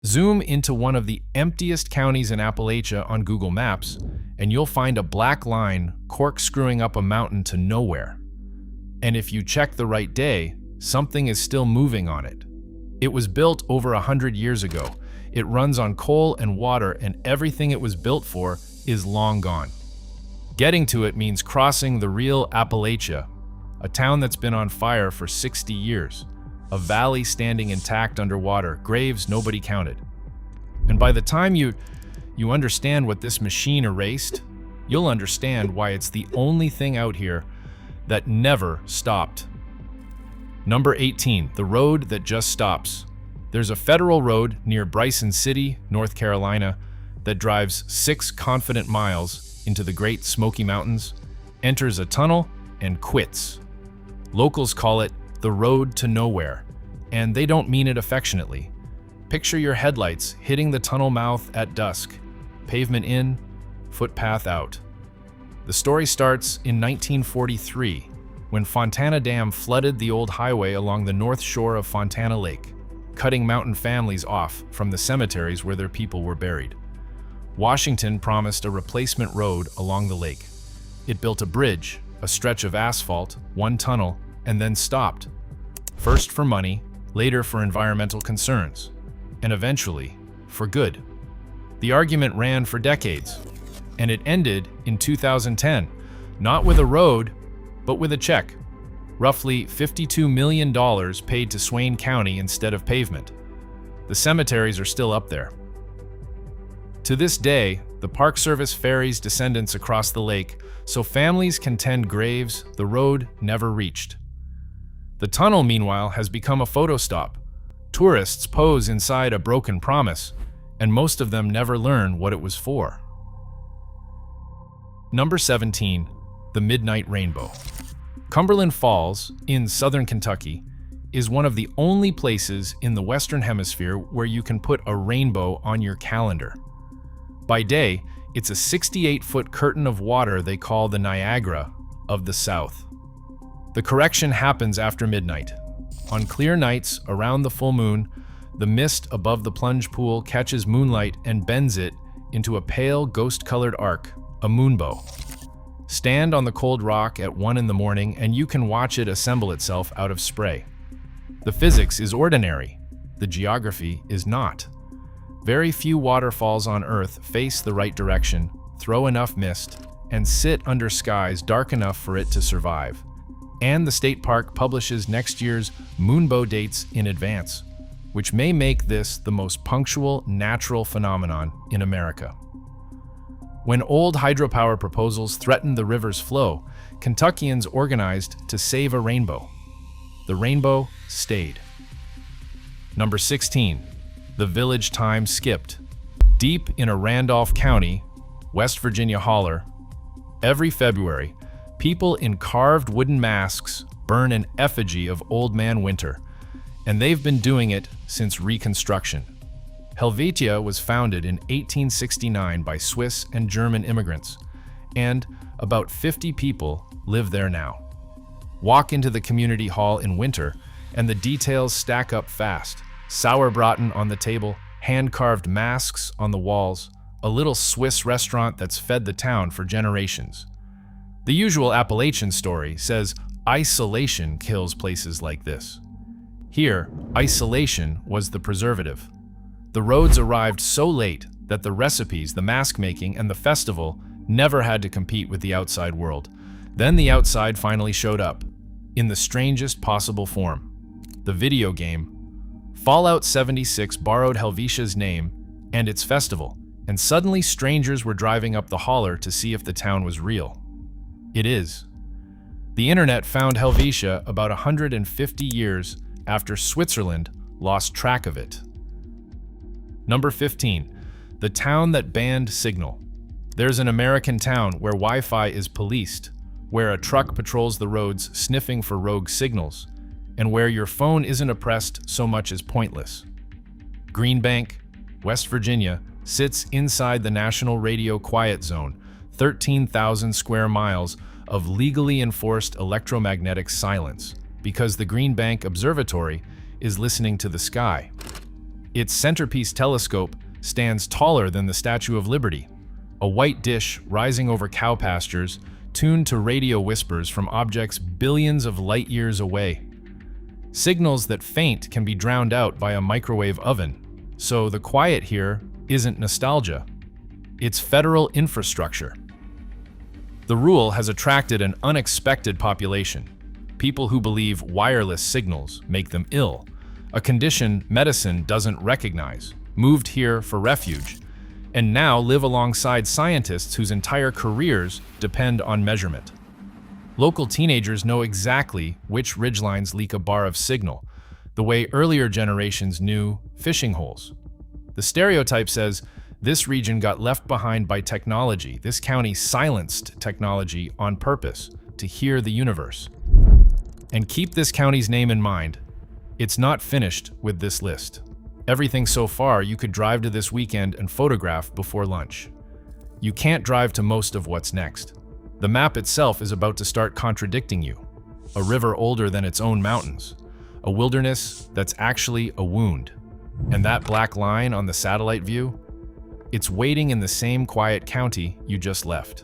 Zoom into one of the emptiest counties in Appalachia on Google Maps, and you'll find a black line corkscrewing up a mountain to nowhere. And if you check the right day, something is still moving on it. It was built over 100 years ago. It runs on coal and water, and everything it was built for is long gone. Getting to it means crossing the real Appalachia, a town that's been on fire for 60 years. A valley standing intact underwater, graves nobody counted. And by the time you understand what this machine erased, you'll understand why it's the only thing out here that never stopped. Number 18, the road that just stops. There's a federal road near Bryson City, North Carolina, that drives 6 confident miles into the Great Smoky Mountains, enters a tunnel, and quits. Locals call it the road to nowhere, and they don't mean it affectionately. Picture your headlights hitting the tunnel mouth at dusk, pavement in, footpath out. The story starts in 1943, when Fontana Dam flooded the old highway along the north shore of Fontana Lake, cutting mountain families off from the cemeteries where their people were buried. Washington promised a replacement road along the lake. It built a bridge, a stretch of asphalt, one tunnel, and then stopped. First for money, later for environmental concerns, and eventually for good. The argument ran for decades, and it ended in 2010, not with a road, but with a check. Roughly $52 million paid to Swain County instead of pavement. The cemeteries are still up there. To this day, the Park Service ferries descendants across the lake so families can tend graves the road never reached. The tunnel, meanwhile, has become a photo stop. Tourists pose inside a broken promise, and most of them never learn what it was for. Number 17, the Midnight Rainbow. Cumberland Falls, in southern Kentucky, is one of the only places in the Western Hemisphere where you can put a rainbow on your calendar. By day, it's a 68-foot curtain of water they call the Niagara of the South. The correction happens after midnight. On clear nights around the full moon, the mist above the plunge pool catches moonlight and bends it into a pale ghost-colored arc, a moonbow. Stand on the cold rock at 1 in the morning and you can watch it assemble itself out of spray. The physics is ordinary. The geography is not. Very few waterfalls on Earth face the right direction, throw enough mist, and sit under skies dark enough for it to survive. And the state park publishes next year's moonbow dates in advance, which may make this the most punctual natural phenomenon in America. When old hydropower proposals threatened the river's flow, Kentuckians organized to save a rainbow. The rainbow stayed. Number 16, the village time skipped. Deep in a Randolph County, West Virginia holler, every February, people in carved wooden masks burn an effigy of Old Man Winter, and they've been doing it since Reconstruction. Helvetia was founded in 1869 by Swiss and German immigrants, and about 50 people live there now. Walk into the community hall in winter, and the details stack up fast. Sauerbraten on the table, hand-carved masks on the walls, a little Swiss restaurant that's fed the town for generations. The usual Appalachian story says isolation kills places like this. Here, isolation was the preservative. The roads arrived so late that the recipes, the mask making, and the festival never had to compete with the outside world. Then the outside finally showed up, in the strangest possible form. The video game. Fallout 76 borrowed Helvetia's name and its festival, and suddenly strangers were driving up the holler to see if the town was real. It is. The internet found Helvetia about 150 years after Switzerland lost track of it. Number 15, the town that banned signal. There's an American town where Wi-Fi is policed, where a truck patrols the roads sniffing for rogue signals, and where your phone isn't oppressed so much as pointless. Green Bank, West Virginia, sits inside the National Radio Quiet Zone, 13,000 square miles of legally enforced electromagnetic silence, because the Green Bank Observatory is listening to the sky. Its centerpiece telescope stands taller than the Statue of Liberty, a white dish rising over cow pastures, tuned to radio whispers from objects billions of light years away. Signals that faint can be drowned out by a microwave oven, so the quiet here isn't nostalgia. It's federal infrastructure. The rule has attracted an unexpected population, people who believe wireless signals make them ill, a condition medicine doesn't recognize, moved here for refuge, and now live alongside scientists whose entire careers depend on measurement. Local teenagers know exactly which ridgelines leak a bar of signal, the way earlier generations knew fishing holes. The stereotype says, this region got left behind by technology. This county silenced technology on purpose to hear the universe. And keep this county's name in mind. It's not finished with this list. Everything so far you could drive to this weekend and photograph before lunch. You can't drive to most of what's next. The map itself is about to start contradicting you. A river older than its own mountains. A wilderness that's actually a wound. And that black line on the satellite view? It's waiting in the same quiet county you just left.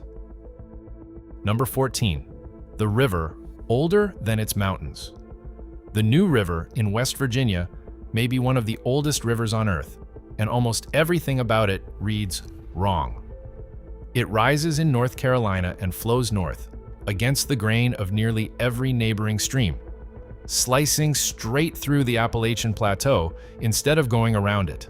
Number 14. The river older than its mountains. The New River in West Virginia may be one of the oldest rivers on Earth, and almost everything about it reads wrong. It rises in North Carolina and flows north, against the grain of nearly every neighboring stream, slicing straight through the Appalachian plateau instead of going around it.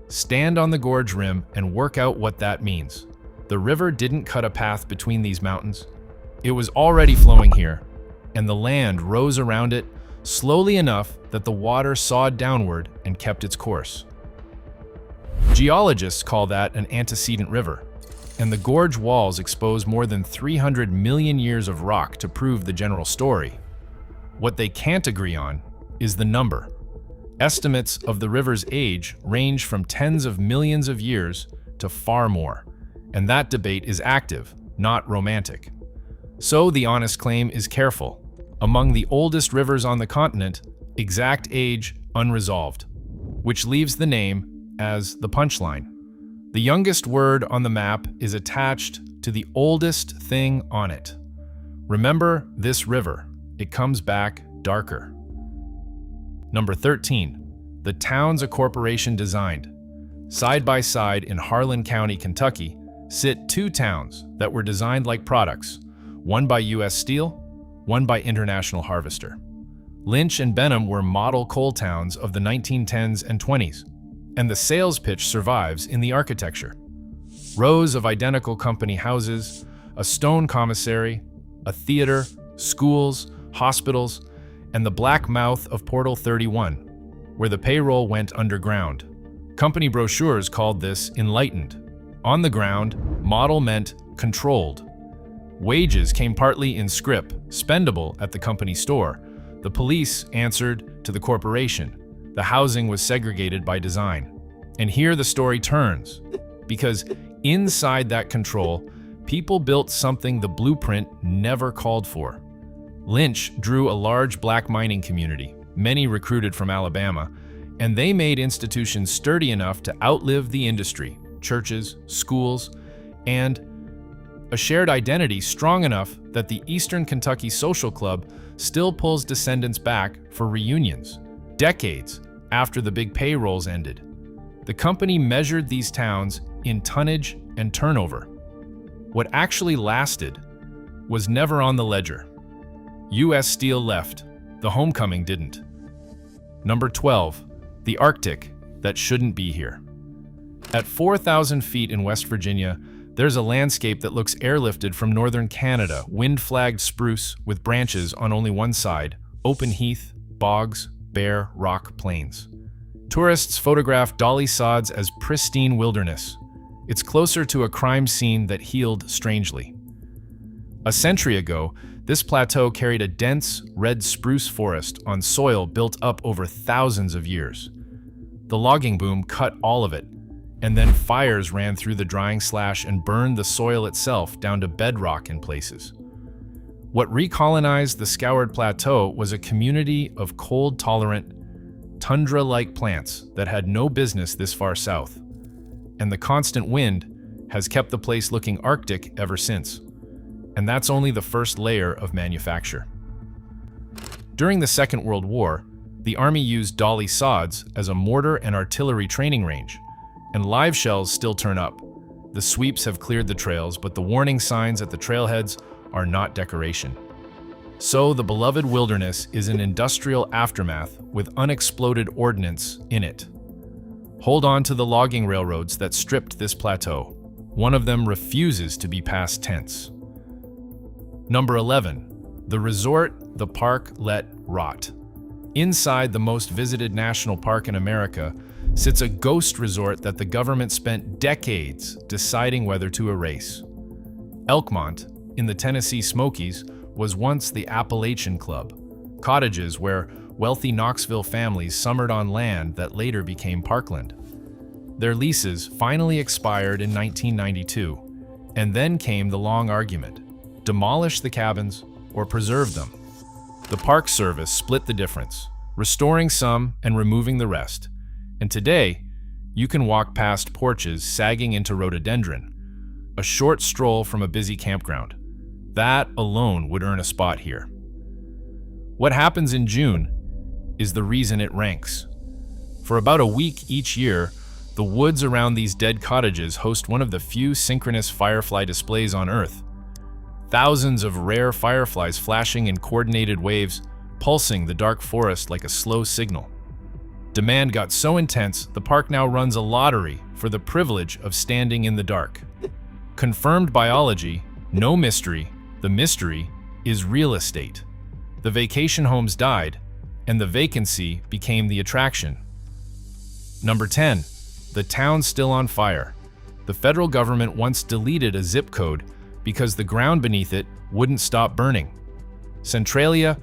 Stand on the gorge rim and work out what that means. The river didn't cut a path between these mountains. It was already flowing here, and the land rose around it slowly enough that the water sawed downward and kept its course. Geologists call that an antecedent river, and the gorge walls expose more than 300 million years of rock to prove the general story. What they can't agree on is the number. Estimates of the river's age range from tens of millions of years to far more, and that debate is active, not romantic. So the honest claim is careful. Among the oldest rivers on the continent, exact age unresolved, which leaves the name as the punchline. The youngest word on the map is attached to the oldest thing on it. Remember this river. It comes back darker. Number 13. The towns a corporation designed. Side by side in Harlan County, Kentucky, sit two towns that were designed like products, one by U.S. Steel, one by International Harvester. Lynch and Benham were model coal towns of the 1910s and 20s, and the sales pitch survives in the architecture. Rows of identical company houses, a stone commissary, a theater, schools, hospitals, and the black mouth of Portal 31, where the payroll went underground. Company brochures called this enlightened. On the ground, model meant controlled. Wages came partly in scrip, spendable at the company store. The police answered to the corporation. The housing was segregated by design. And here the story turns, because inside that control, people built something the blueprint never called for. Lynch drew a large black mining community, many recruited from Alabama, and they made institutions sturdy enough to outlive the industry, churches, schools, and a shared identity strong enough that the Eastern Kentucky Social Club still pulls descendants back for reunions, decades after the big payrolls ended. The company measured these towns in tonnage and turnover. What actually lasted was never on the ledger. U.S. Steel left, the homecoming didn't. Number 12, the Arctic that shouldn't be here. At 4,000 feet in West Virginia, there's a landscape that looks airlifted from northern Canada, wind-flagged spruce with branches on only one side, open heath, bogs, bare rock plains. Tourists photograph Dolly sods as pristine wilderness. It's closer to a crime scene that healed strangely. A century ago, this plateau carried a dense, red spruce forest on soil built up over thousands of years. The logging boom cut all of it, and then fires ran through the drying slash and burned the soil itself down to bedrock in places. What recolonized the scoured plateau was a community of cold-tolerant, tundra-like plants that had no business this far south. And the constant wind has kept the place looking Arctic ever since. And that's only the first layer of manufacture. During the Second World War, the Army used Dolly sods as a mortar and artillery training range, and live shells still turn up. The sweeps have cleared the trails, but the warning signs at the trailheads are not decoration. So the beloved wilderness is an industrial aftermath with unexploded ordnance in it. Hold on to the logging railroads that stripped this plateau. One of them refuses to be past tense. Number 11. The resort the park let rot. Inside the most visited national park in America sits a ghost resort that the government spent decades deciding whether to erase. Elkmont, in the Tennessee Smokies, was once the Appalachian Club, cottages where wealthy Knoxville families summered on land that later became parkland. Their leases finally expired in 1992, and then came the long argument: demolish the cabins or preserve them. The Park Service split the difference, restoring some and removing the rest. And today, you can walk past porches sagging into rhododendron, a short stroll from a busy campground. That alone would earn a spot here. What happens in June is the reason it ranks. For about a week each year, the woods around these dead cottages host one of the few synchronous firefly displays on Earth. Thousands of rare fireflies flashing in coordinated waves, pulsing the dark forest like a slow signal. Demand got so intense, the park now runs a lottery for the privilege of standing in the dark. Confirmed biology, no mystery, the mystery is real estate. The vacation homes died, and the vacancy became the attraction. Number 10. The town's still on fire. The federal government once deleted a zip code because the ground beneath it wouldn't stop burning. Centralia,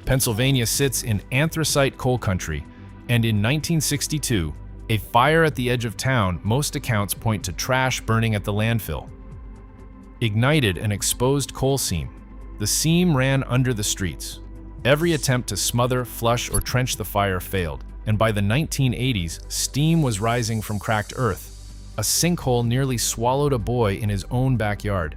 Pennsylvania sits in anthracite coal country, and in 1962, a fire at the edge of town, most accounts point to trash burning at the landfill, ignited an exposed coal seam. The seam ran under the streets. Every attempt to smother, flush, or trench the fire failed, and by the 1980s, steam was rising from cracked earth. A sinkhole nearly swallowed a boy in his own backyard,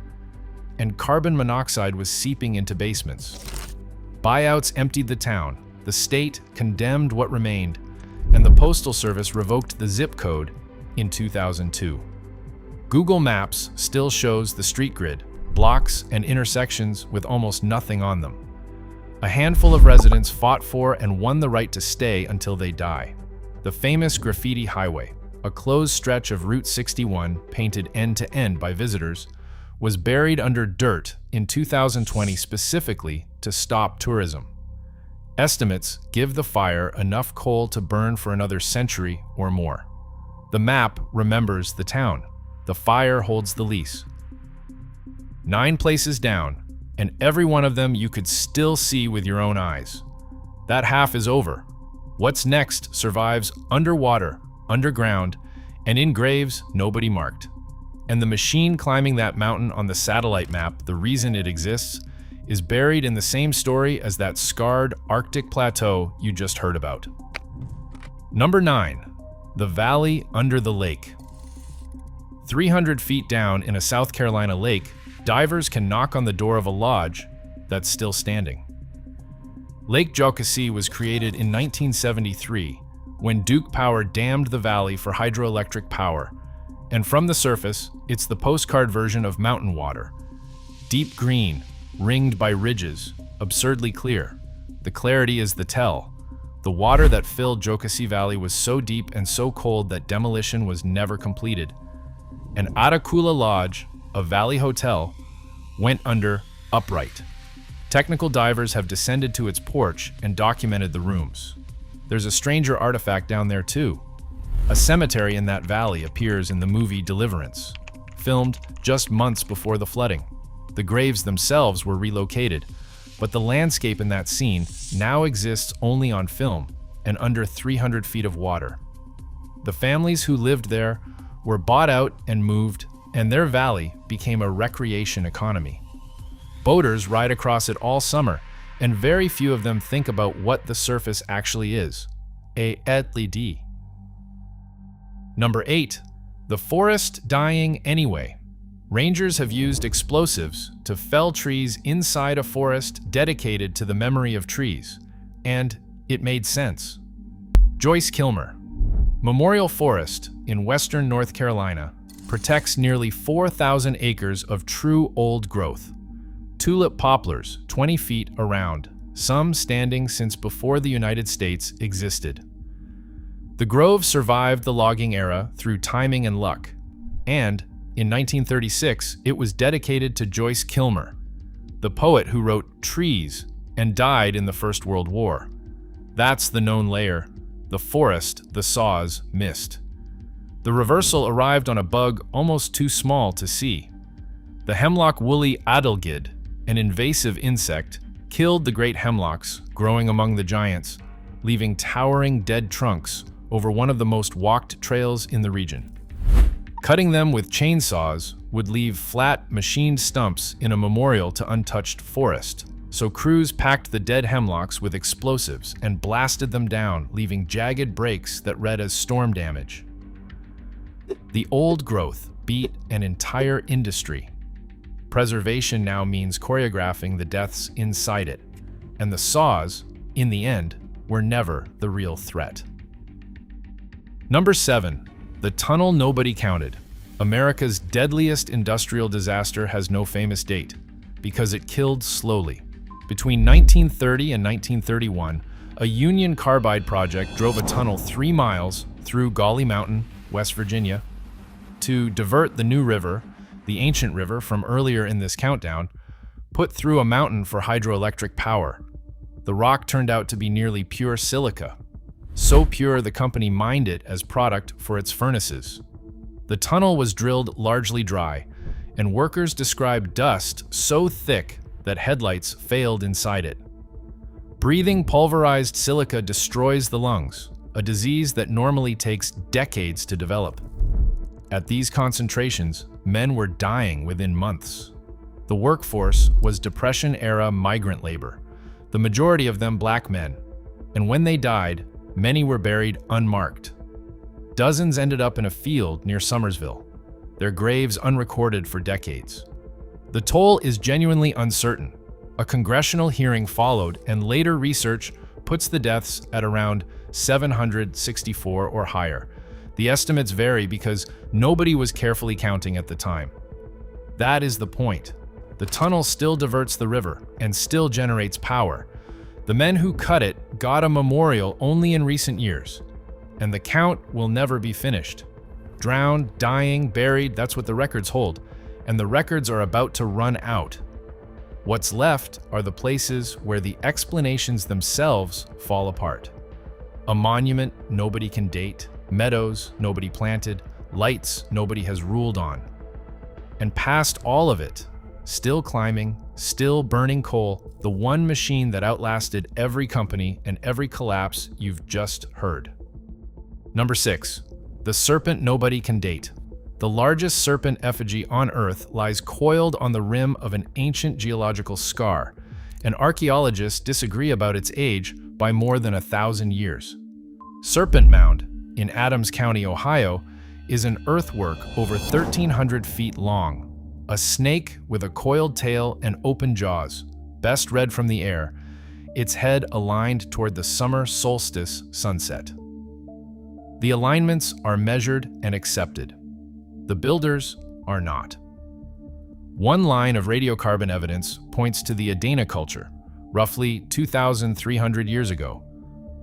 and carbon monoxide was seeping into basements. Buyouts emptied the town, the state condemned what remained, and the Postal Service revoked the zip code in 2002. Google Maps still shows the street grid, blocks and intersections with almost nothing on them. A handful of residents fought for and won the right to stay until they die. The famous Graffiti Highway, a closed stretch of Route 61 painted end to end by visitors, was buried under dirt in 2020 specifically to stop tourism. Estimates give the fire enough coal to burn for another century or more. The map remembers the town. The fire holds the lease. 9 places down, and every one of them you could still see with your own eyes. That half is over. What's next survives underwater, underground, and in graves nobody marked. And the machine climbing that mountain on the satellite map, the reason it exists, is buried in the same story as that scarred Arctic plateau you just heard about. Number 9. The Valley Under the Lake. 300 feet down in a South Carolina lake, divers can knock on the door of a lodge that's still standing. Lake Jocassee was created in 1973 when Duke Power dammed the valley for hydroelectric power, and from the surface, it's the postcard version of mountain water. Deep green, ringed by ridges, absurdly clear. The clarity is the tell. The water that filled Jocassee Valley was so deep and so cold that demolition was never completed. And Atakula Lodge, a valley hotel, went under upright. Technical divers have descended to its porch and documented the rooms. There's a stranger artifact down there too. A cemetery in that valley appears in the movie Deliverance, filmed just months before the flooding. The graves themselves were relocated, but the landscape in that scene now exists only on film and under 300 feet of water. The families who lived there were bought out and moved, and their valley became a recreation economy. Boaters ride across it all summer, and very few of them think about what the surface actually is. LED. Number 8. The forest dying anyway. Rangers have used explosives to fell trees inside a forest dedicated to the memory of trees, and it made sense. Joyce Kilmer. Memorial Forest in western North Carolina protects nearly 4,000 acres of true old growth. Tulip poplars 20 feet around, some standing since before the United States existed. The grove survived the logging era through timing and luck, and in 1936 it was dedicated to Joyce Kilmer, the poet who wrote Trees and died in the First World War. That's the known layer, the forest the saws missed. The reversal arrived on a bug almost too small to see. The hemlock woolly adelgid, an invasive insect, killed the great hemlocks growing among the giants, leaving towering dead trunks over one of the most walked trails in the region. Cutting them with chainsaws would leave flat, machined stumps in a memorial to untouched forest, so crews packed the dead hemlocks with explosives and blasted them down, leaving jagged breaks that read as storm damage. The old growth beat an entire industry. Preservation now means choreographing the deaths inside it, and the saws, in the end, were never the real threat. Number 7. The tunnel nobody counted. America's deadliest industrial disaster has no famous date, because it killed slowly. Between 1930 and 1931, a Union Carbide project drove a tunnel 3 miles through Gauley Mountain, West Virginia, to divert the New River, the ancient river from earlier in this countdown, put through a mountain for hydroelectric power. The rock turned out to be nearly pure silica. So pure the company mined it as product for its furnaces. The tunnel was drilled largely dry, and workers described dust so thick that headlights failed inside it. Breathing pulverized silica destroys the lungs, a disease that normally takes decades to develop. At these concentrations, men were dying within months. The workforce was Depression-era migrant labor, the majority of them black men, and when they died, many were buried unmarked. Dozens ended up in a field near Summersville, their graves unrecorded for decades. The toll is genuinely uncertain. A congressional hearing followed, and later research puts the deaths at around 764 or higher. The estimates vary because nobody was carefully counting at the time. That is the point. The tunnel still diverts the river and still generates power. The men who cut it got a memorial only in recent years, and the count will never be finished. Drowned, dying, buried, that's what the records hold, and the records are about to run out. What's left are the places where the explanations themselves fall apart. A monument nobody can date, meadows nobody planted, lights nobody has ruled on. And past all of it, still climbing, still burning coal, the one machine that outlasted every company and every collapse you've just heard. Number 6. The serpent nobody can date. The largest serpent effigy on Earth lies coiled on the rim of an ancient geological scar, and archaeologists disagree about its age by more than 1,000 years. Serpent Mound, in Adams County, Ohio, is an earthwork over 1,300 feet long. A snake with a coiled tail and open jaws, best read from the air, its head aligned toward the summer solstice sunset. The alignments are measured and accepted. The builders are not. One line of radiocarbon evidence points to the Adena culture, roughly 2,300 years ago.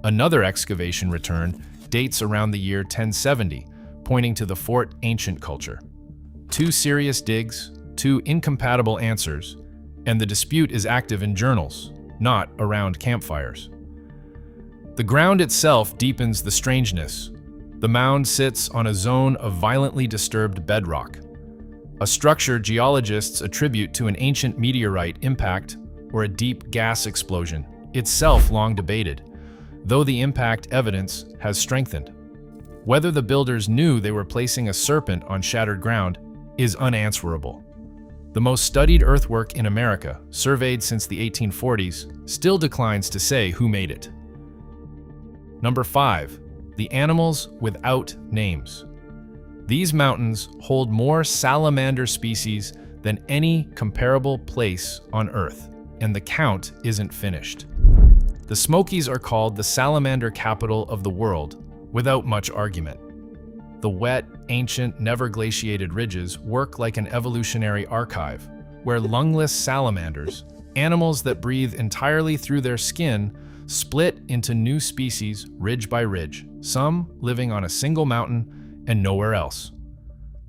Another excavation return dates around the year 1070, pointing to the Fort Ancient culture. 2 serious digs, 2 incompatible answers, and the dispute is active in journals, not around campfires. The ground itself deepens the strangeness. The mound sits on a zone of violently disturbed bedrock, a structure geologists attribute to an ancient meteorite impact or a deep gas explosion, itself long debated, though the impact evidence has strengthened. Whether the builders knew they were placing a serpent on shattered ground is unanswerable. The most studied earthwork in America, surveyed since the 1840s, still declines to say who made it. Number 5. The animals without names. These mountains hold more salamander species than any comparable place on Earth, and the count isn't finished. The Smokies are called the salamander capital of the world, without much argument. The wet, ancient, never-glaciated ridges work like an evolutionary archive, where lungless salamanders, animals that breathe entirely through their skin, split into new species ridge by ridge, some living on a single mountain and nowhere else.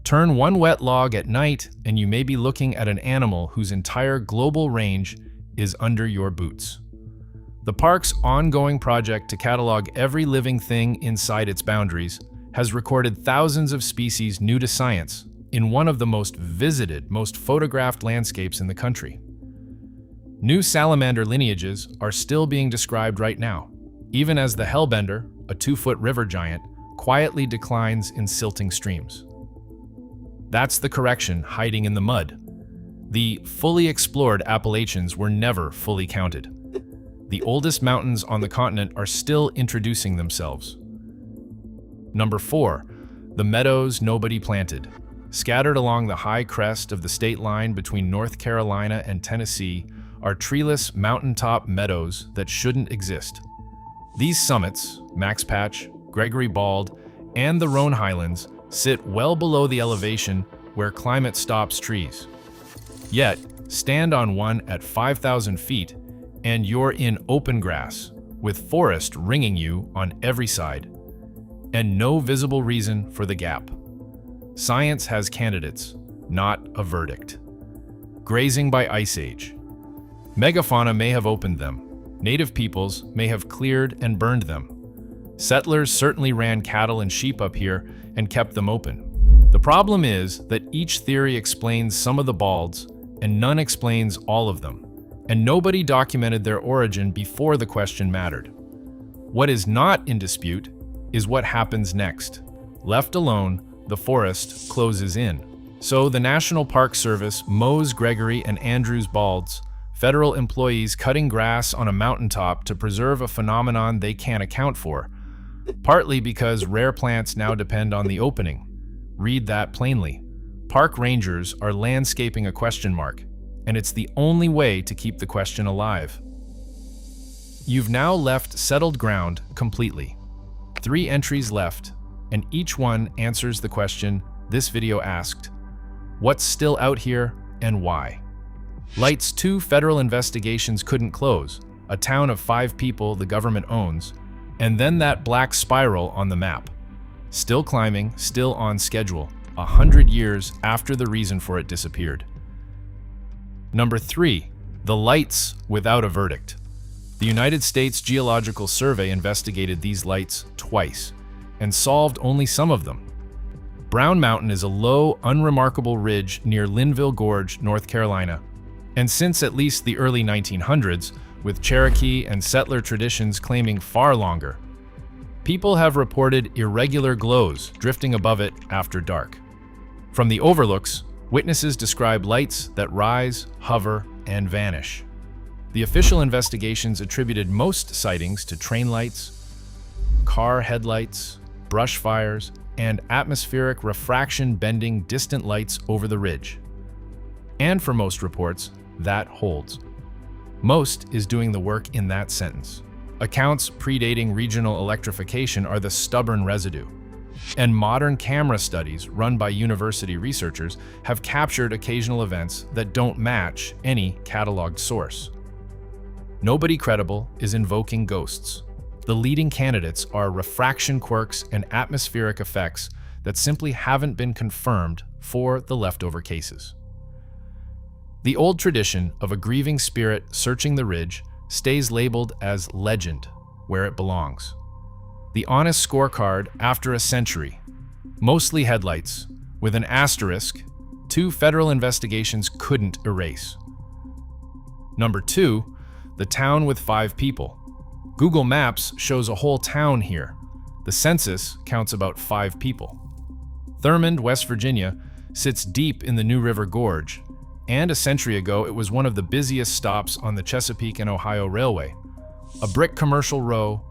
Turn one wet log at night and you may be looking at an animal whose entire global range is under your boots. The park's ongoing project to catalog every living thing inside its boundaries has recorded thousands of species new to science in one of the most visited, most photographed landscapes in the country. New salamander lineages are still being described right now, even as the hellbender, a 2-foot river giant, quietly declines in silting streams. That's the correction hiding in the mud. The fully explored Appalachians were never fully counted. The oldest mountains on the continent are still introducing themselves. Number 4. The meadows nobody planted. Scattered along the high crest of the state line between North Carolina and Tennessee are treeless mountaintop meadows that shouldn't exist. These summits, Max Patch, Gregory Bald, and the Roan Highlands sit well below the elevation where climate stops trees. Yet, stand on one at 5,000 feet and you're in open grass, with forest ringing you on every side, and no visible reason for the gap. Science has candidates, not a verdict. Grazing by Ice Age. Megafauna may have opened them. Native peoples may have cleared and burned them. Settlers certainly ran cattle and sheep up here and kept them open. The problem is that each theory explains some of the balds, and none explains all of them, and nobody documented their origin before the question mattered. What is not in dispute is what happens next. Left alone, the forest closes in. So the National Park Service mows Gregory and Andrews balds, federal employees cutting grass on a mountaintop to preserve a phenomenon they can't account for, partly because rare plants now depend on the opening. Read that plainly. Park rangers are landscaping a question mark, and it's the only way to keep the question alive. You've now left settled ground completely. 3 entries left, and each one answers the question this video asked: what's still out here and why? Light's 2 federal investigations couldn't close, a town of 5 people the government owns, and then that black spiral on the map. Still climbing, still on schedule, 100 years after the reason for it disappeared. Number 3. The lights without a verdict. The United States Geological Survey investigated these lights twice and solved only some of them. Brown Mountain is a low, unremarkable ridge near Linville Gorge, North Carolina, and since at least the early 1900s, with Cherokee and settler traditions claiming far longer, people have reported irregular glows drifting above it after dark. From the overlooks, witnesses describe lights that rise, hover, and vanish. The official investigations attributed most sightings to train lights, car headlights, brush fires, and atmospheric refraction bending distant lights over the ridge. And for most reports, that holds. Most is doing the work in that sentence. Accounts predating regional electrification are the stubborn residue. And modern camera studies run by university researchers have captured occasional events that don't match any cataloged source. Nobody credible is invoking ghosts. The leading candidates are refraction quirks and atmospheric effects that simply haven't been confirmed for the leftover cases. The old tradition of a grieving spirit searching the ridge stays labeled as legend, where it belongs. The honest scorecard after a century, mostly headlights, with an asterisk 2 federal investigations couldn't erase. Number 2, the town with 5 people. Google Maps shows a whole town here. The census counts about 5 people. Thurmond, West Virginia, sits deep in the New River Gorge, and a century ago it was one of the busiest stops on the Chesapeake and Ohio Railway. A brick commercial row,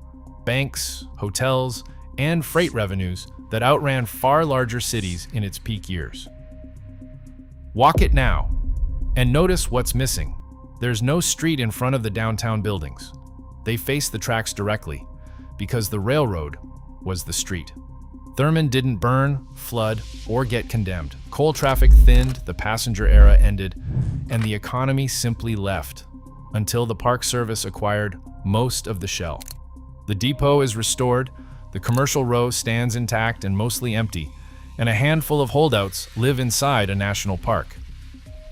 banks, hotels, and freight revenues that outran far larger cities in its peak years. Walk it now, and notice what's missing. There's no street in front of the downtown buildings. They face the tracks directly, because the railroad was the street. Thurmond didn't burn, flood, or get condemned. Coal traffic thinned, the passenger era ended, and the economy simply left, until the Park Service acquired most of the shell. The depot is restored, the commercial row stands intact and mostly empty, and a handful of holdouts live inside a national park.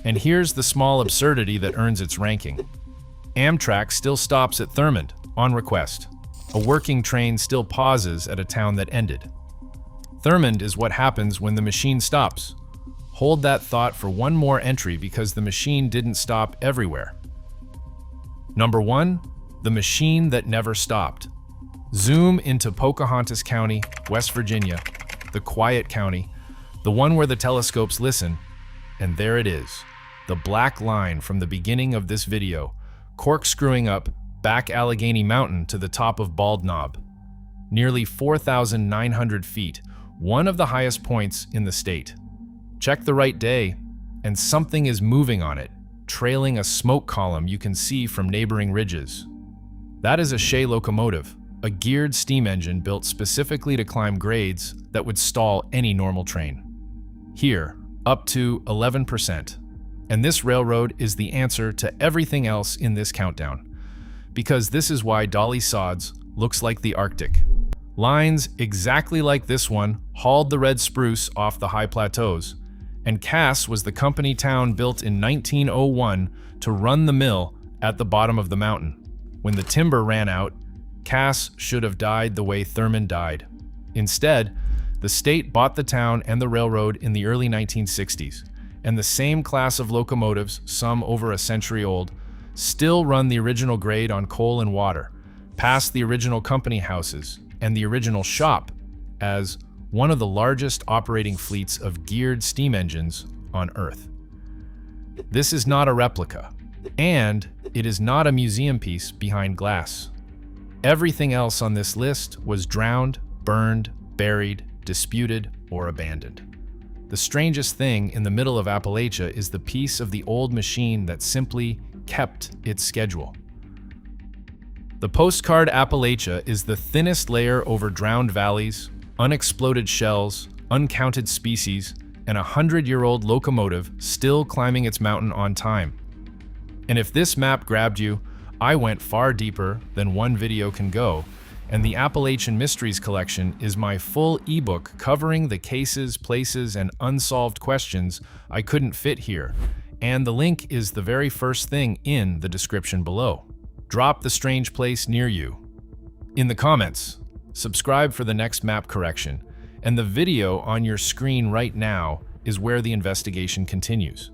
And here's the small absurdity that earns its ranking. Amtrak still stops at Thurmond, on request. A working train still pauses at a town that ended. Thurmond is what happens when the machine stops. Hold that thought for one more entry because the machine didn't stop everywhere. Number 1, the machine that never stopped. Zoom into Pocahontas County, West Virginia, the quiet county, the one where the telescopes listen, and there it is, the black line from the beginning of this video, corkscrewing up back Allegheny Mountain to the top of Bald Knob. Nearly 4,900 feet, one of the highest points in the state. Check the right day, and something is moving on it, trailing a smoke column you can see from neighboring ridges. That is a Shea locomotive, a geared steam engine built specifically to climb grades that would stall any normal train. Here, up to 11%. And this railroad is the answer to everything else in this countdown. Because this is why Dolly Sods looks like the Arctic. Lines exactly like this one hauled the red spruce off the high plateaus, and Cass was the company town built in 1901 to run the mill at the bottom of the mountain. When the timber ran out, Cass should have died the way Thurmond died. Instead, the state bought the town and the railroad in the early 1960s, and the same class of locomotives, some over a century old, still run the original grade on coal and water, past the original company houses and the original shop as one of the largest operating fleets of geared steam engines on Earth. This is not a replica, and it is not a museum piece behind glass. Everything else on this list was drowned, burned, buried, disputed, or abandoned. The strangest thing in the middle of Appalachia is the piece of the old machine that simply kept its schedule. The postcard Appalachia is the thinnest layer over drowned valleys, unexploded shells, uncounted species, and a 100-year-old locomotive still climbing its mountain on time. And if this map grabbed you, I went far deeper than one video can go, and the Appalachian Mysteries collection is my full ebook covering the cases, places, and unsolved questions I couldn't fit here, and the link is the very first thing in the description below. Drop the strange place near you in the comments. Subscribe for the next map correction, and the video on your screen right now is where the investigation continues.